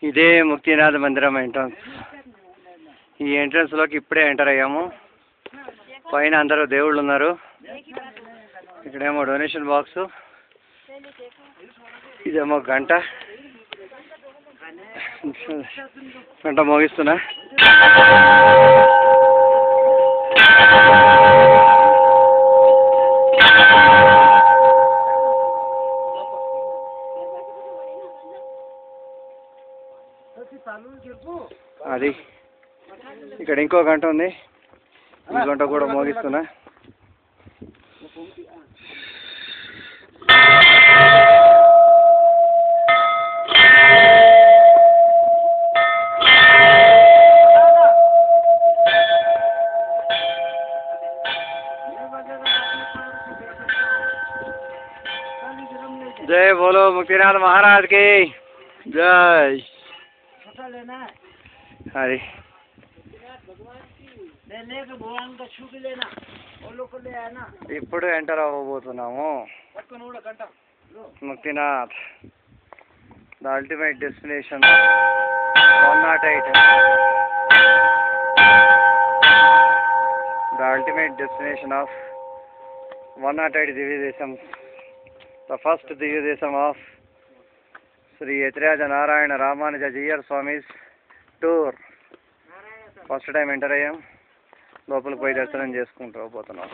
ఇదే ముక్తినాథ మందిరం ఎంట్రన్స్. ఈ ఎంట్రన్స్లోకి ఇప్పుడే ఎంటర్ అయ్యాము. పైన అందరూ దేవుళ్ళు ఉన్నారు. ఇక్కడేమో డొనేషన్ బాక్స్, ఇదేమో గంట గంట మోగిస్తున్నా. అది ఇక్కడ ఇంకో గంట ఉంది, ఈ గంట కూడా మోగిస్తున్నా. जय बोलो मुक्तिनाथ महाराज की जय. अरे ఇప్పుడు ఎంటర్ అవ్వబోతున్నాము Muktinath, the ultimate destination 108. The ultimate destination of 108 Divya Desam. The first Divya Desam of Sri Yatiraj Narayana Ramanuja Jiyar Swami's tour. First time enter అయ్యాం. లోపలికి పోయి దర్శనం చేసుకుంటూ పోతున్నాం.